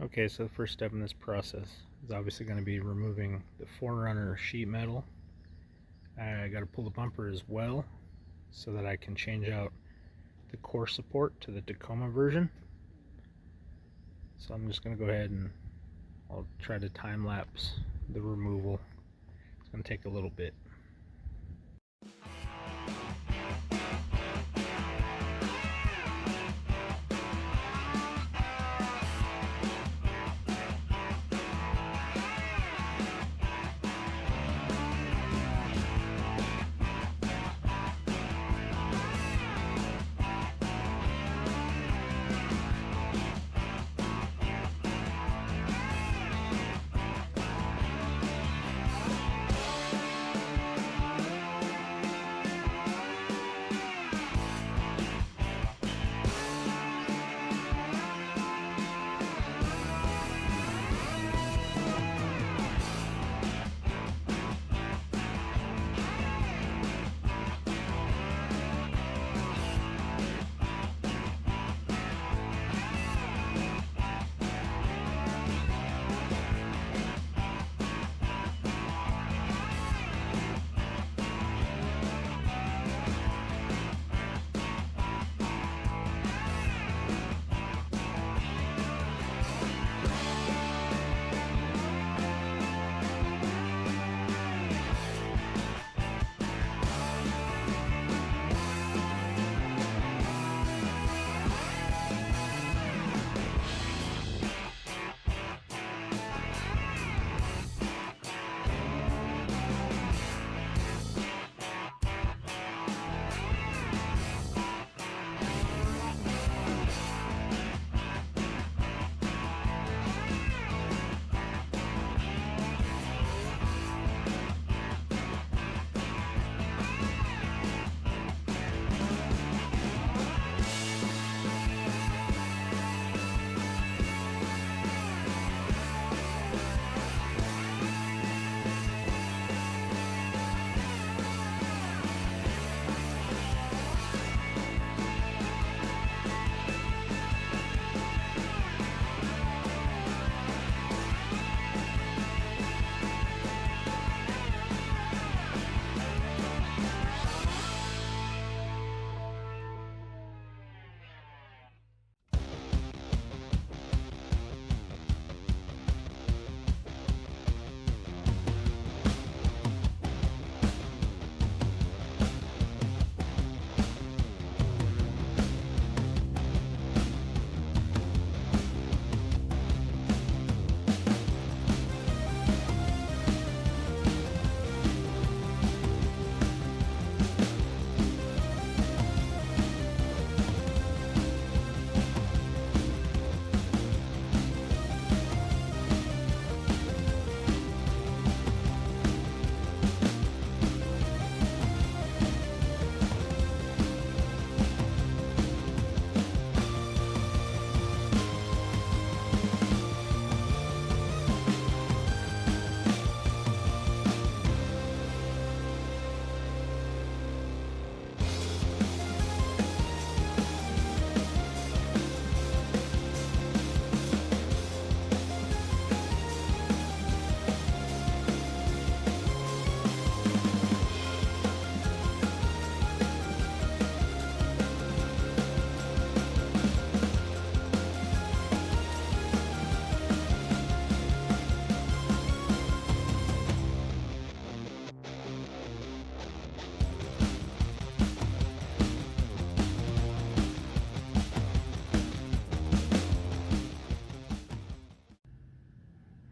Okay, so the first step in this process is obviously going to be removing the 4runner sheet metal. I got to pull the bumper as well so that I can change out the core support to the Tacoma version. So I'm just going to go ahead and I'll try to time lapse the removal. It's going to take a little bit.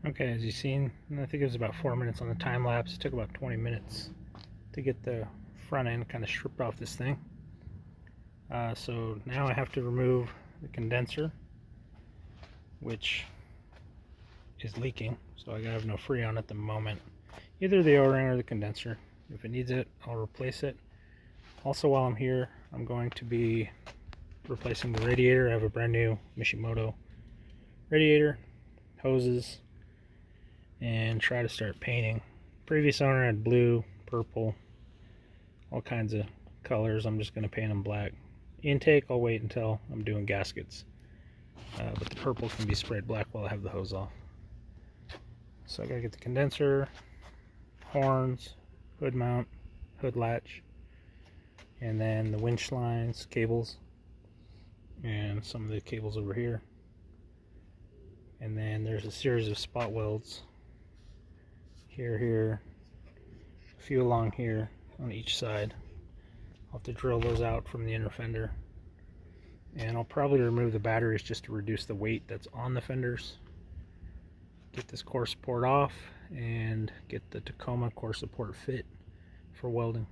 Okay, as you've seen, I think it was about 4 minutes on the time lapse. It took about 20 minutes to get the front end kind of stripped off this thing. So now I have to remove the condenser, which is leaking, so I have no Freon at the moment. Either the O-ring or the condenser. If it needs it, I'll replace it. Also, while I'm here, I'm going to be replacing the radiator. I have a brand new Mishimoto radiator, hoses, and try to start painting. Previous owner had blue, purple, all kinds of colors. I'm just going to paint them black. Intake, I'll wait until I'm doing gaskets. But the purple can be sprayed black while I have the hose off. So I gotta get the condenser, horns, hood mount, hood latch, and then the winch lines, cables, and some of the cables over here. And then there's a series of spot welds here, a few along here on each side. I'll have to drill those out from the inner fender. And I'll probably remove the batteries just to reduce the weight that's on the fenders. Get this core support off and get the Tacoma core support fit for welding.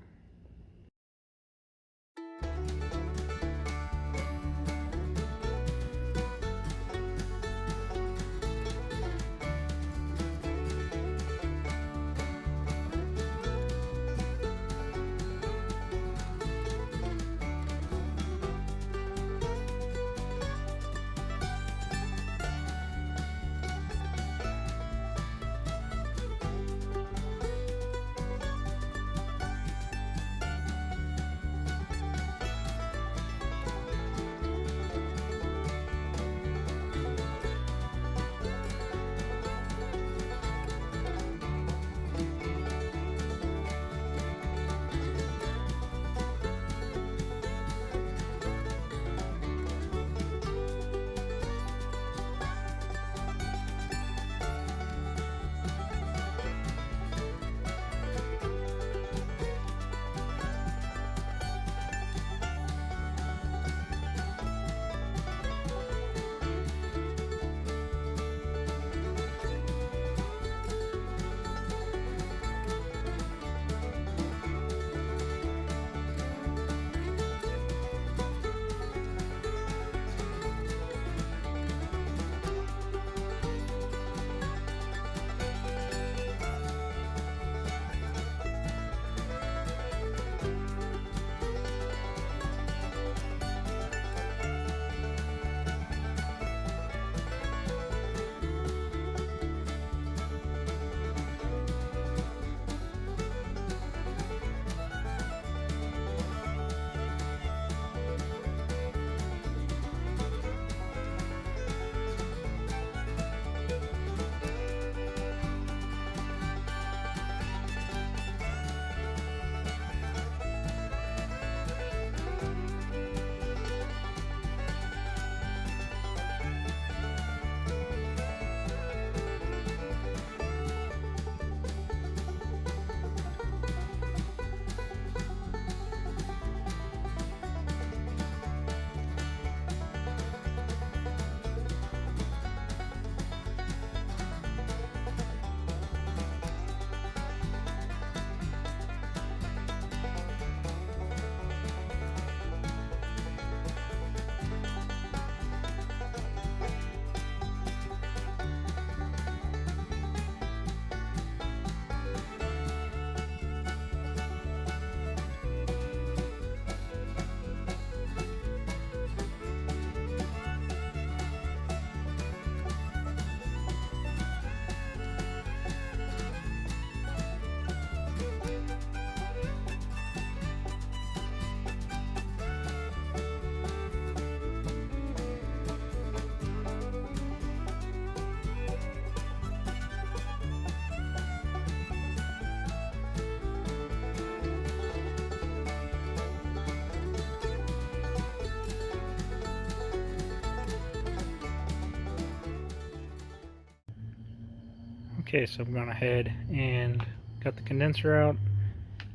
Okay, so I've gone ahead and got the condenser out,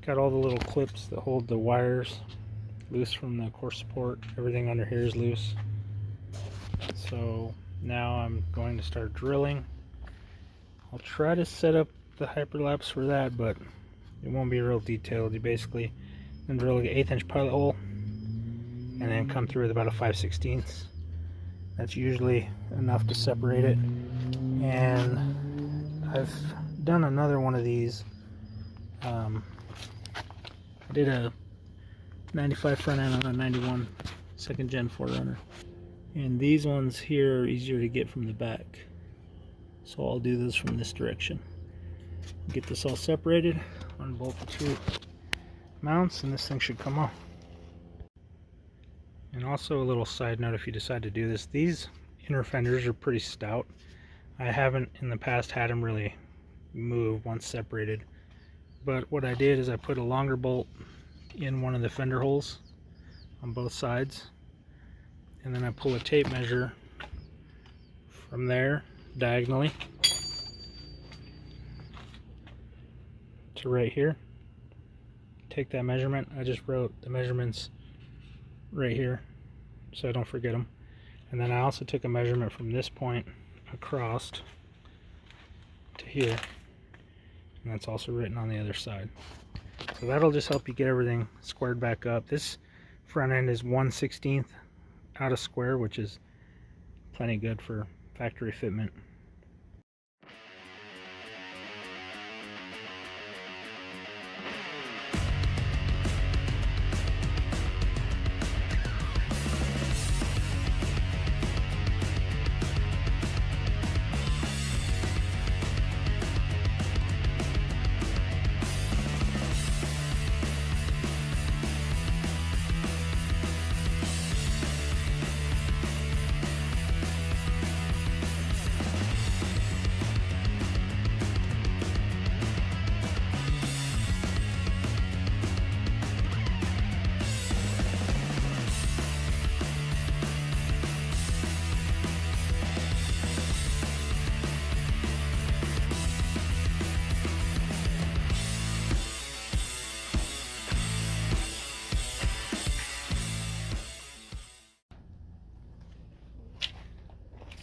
got all the little clips that hold the wires loose from the core support. Everything under here is loose. So now I'm going to start drilling. I'll try to set up the hyperlapse for that, but it won't be real detailed. You basically can drill an 1/8 inch pilot hole and then come through with about a 5/16. That's usually enough to separate it. And I've done another one of these. I did a 95 front end on a 91 second gen 4runner. And these ones here are easier to get from the back. So I'll do this from this direction. Get this all separated, unbolt the two mounts, and this thing should come off. And also a little side note, if you decide to do this, these inner fenders are pretty stout. I haven't in the past had them really move once separated, but what I did is I put a longer bolt in one of the fender holes on both sides, and then I pull a tape measure from there diagonally to right here. Take that measurement. I just wrote the measurements right here so I don't forget them. And then I also took a measurement from this point across to here, and that's also written on the other side. So that'll just help you get everything squared back up. This front end is 1/16 out of square, which is plenty good for factory fitment.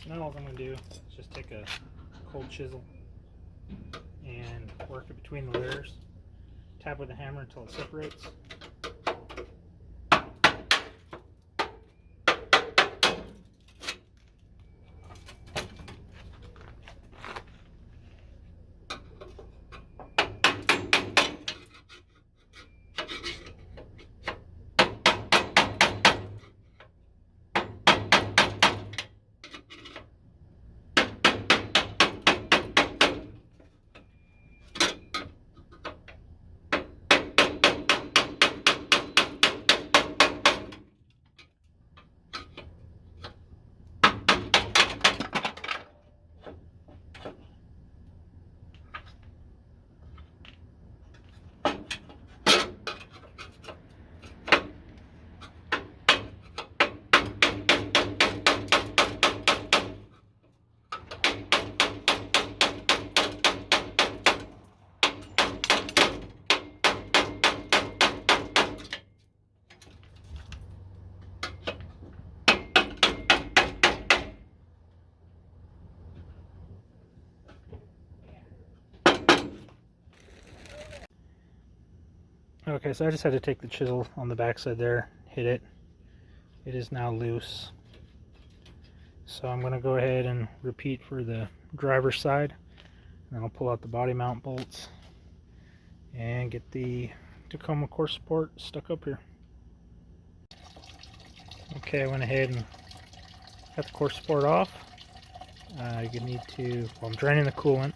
Now all I'm going to do is just take a cold chisel and work it between the layers. Tap with a hammer until it separates. Okay, so I just had to take the chisel on the backside there, hit it. It is now loose. So I'm going to go ahead and repeat for the driver's side. And I'll pull out the body mount bolts and get the Tacoma core support stuck up here. Okay, I went ahead and got the core support off. You need to, well, I'm draining the coolant,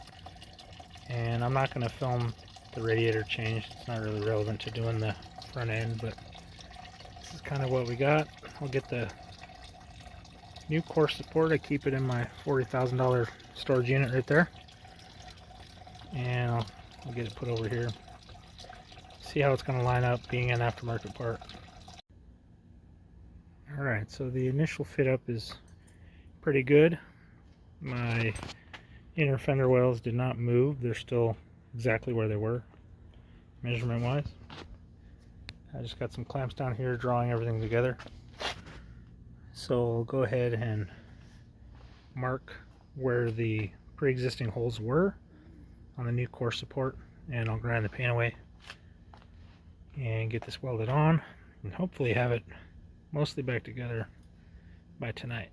and I'm not going to film the radiator change. It's not really relevant to doing the front end, but this is kind of what we got. I'll get the new core support. I keep it in my $40,000 storage unit right there, and I'll get it put over here. See how it's going to line up being an aftermarket part. Alright, so the initial fit up is pretty good. My inner fender wells did not move. They're still exactly where they were, measurement wise. I just got some clamps down here drawing everything together. So I'll go ahead and mark where the pre-existing holes were on the new core support, and I'll grind the paint away and get this welded on and hopefully have it mostly back together by tonight.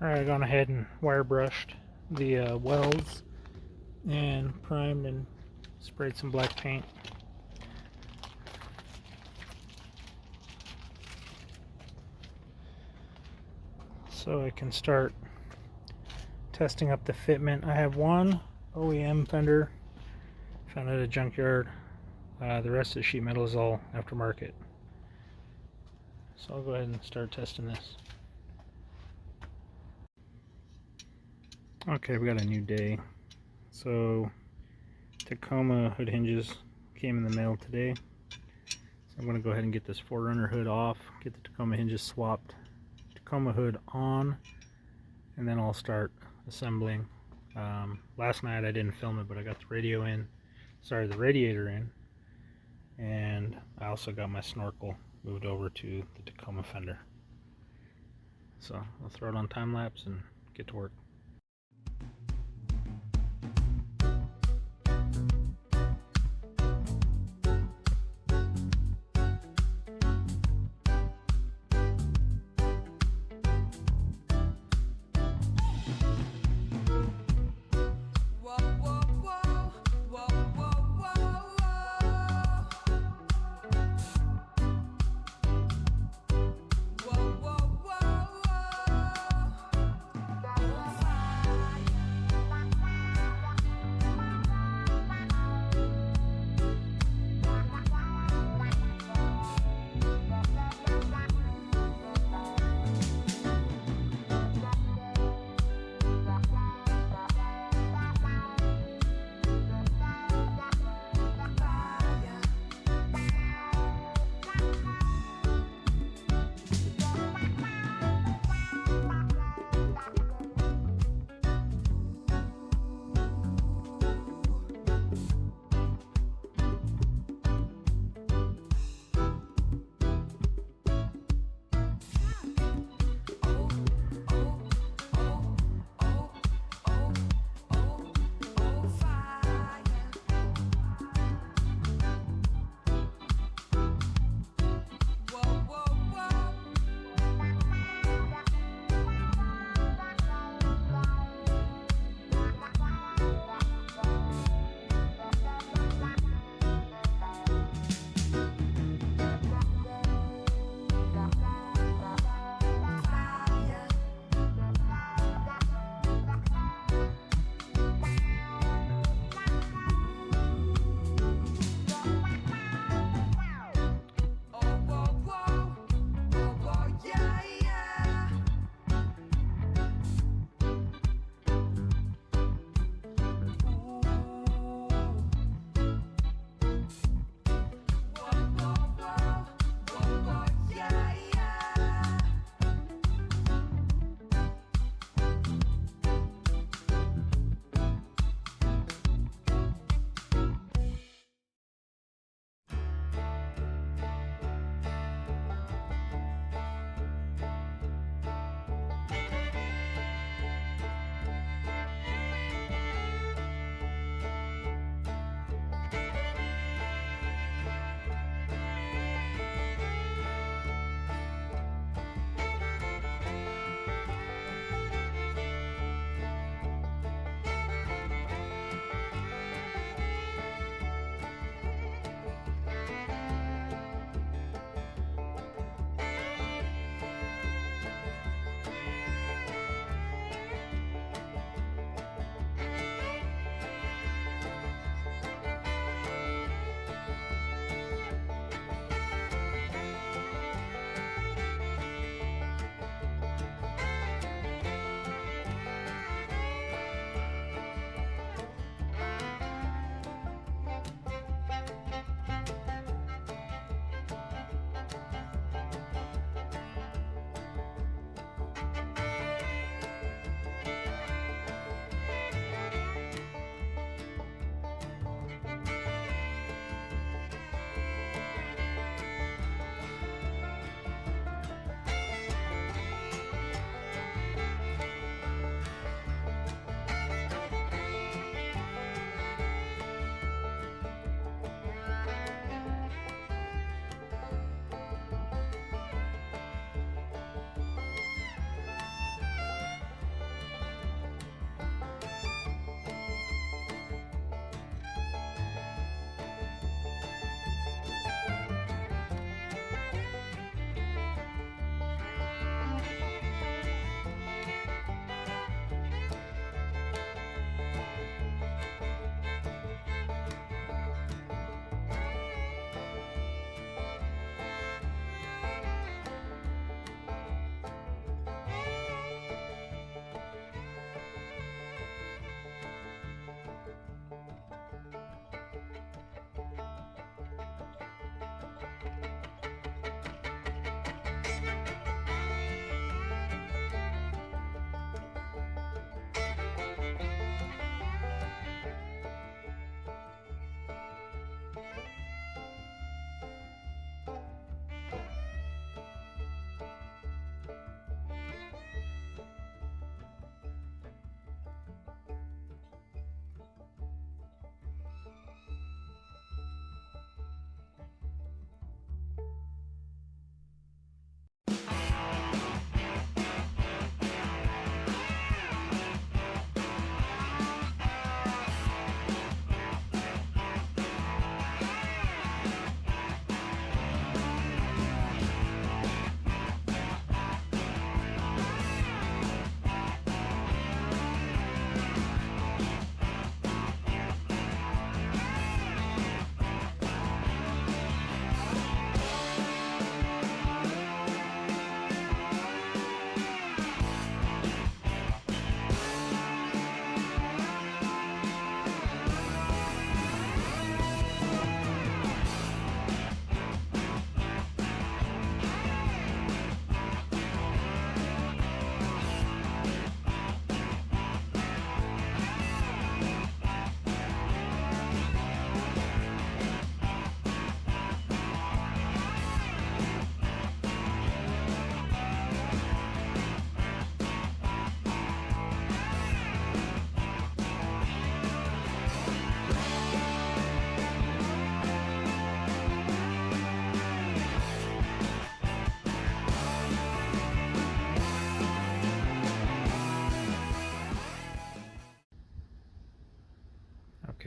Alright, I've gone ahead and wire brushed the welds and primed and sprayed some black paint. So I can start testing up the fitment. I have one OEM fender found at a junkyard. The rest of the sheet metal is all aftermarket. So I'll go ahead and start testing this. Okay, we got a new day. So Tacoma hood hinges came in the mail today. So I'm going to go ahead and get this 4runner hood off, get the Tacoma hinges swapped, Tacoma hood on, and then I'll start assembling. Last night I didn't film it, but I got the radiator in, and I also got my snorkel moved over to the Tacoma fender. So I'll throw it on time lapse and get to work.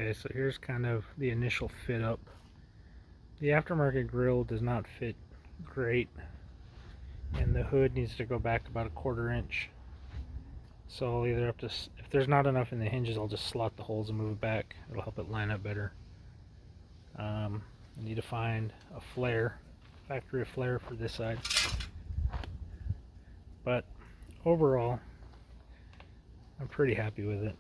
Okay, so here's kind of the initial fit up. The aftermarket grill does not fit great, and the hood needs to go back about 1/4 inch. So I'll either have to, if there's not enough in the hinges, I'll just slot the holes and move it back. It'll help it line up better. I need to find a flare, factory flare for this side. But overall, I'm pretty happy with it.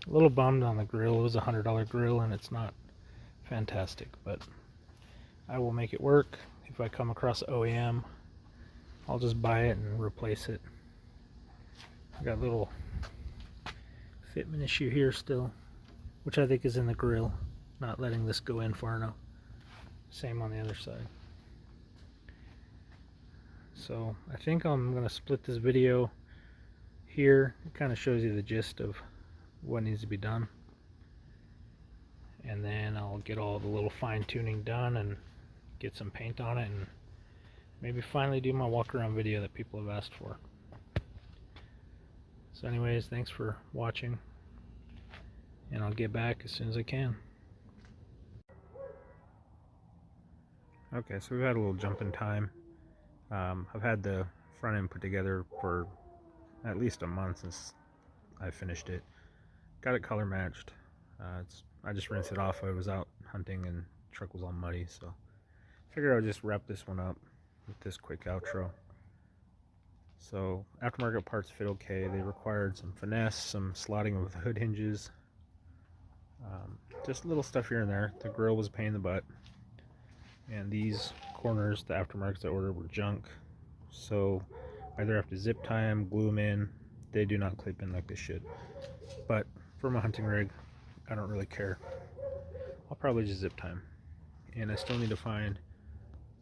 A little bummed on the grill. It was a $100 grill and it's not fantastic, but I will make it work. If I come across OEM, I'll just buy it and replace it. I got a little fitment issue here still, which I think is in the grill, not letting this go in far enough. Same on the other side. So I think I'm going to split this video here. It kind of shows you the gist of what needs to be done, and then I'll get all the little fine tuning done and get some paint on it, and maybe finally do my walk around video that people have asked for. So anyways, thanks for watching, and I'll get back as soon as I can. Okay, so we've had a little jump in time. I've had the front end put together for at least a month since I finished it. Got it color matched. I just rinsed it off. I was out hunting and the truck was all muddy, so figured I would just wrap this one up with this quick outro. So aftermarket parts fit okay. They required some finesse, some slotting of the hood hinges, just little stuff here and there. The grill was a pain in the butt, and these corners, the aftermarkets I ordered, were junk. So I either have to zip tie them, glue them in. They do not clip in like they should. But for my hunting rig, I don't really care. I'll probably just zip tie them. And I still need to find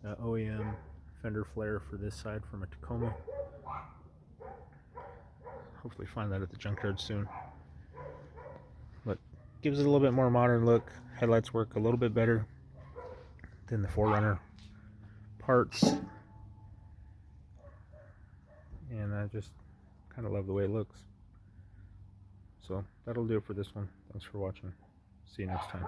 the OEM fender flare for this side from a Tacoma. Hopefully find that at the junkyard soon. But gives it a little bit more modern look. Headlights work a little bit better than the 4runner parts. And I just kind of love the way it looks. So that'll do it for this one. Thanks for watching. See you next time.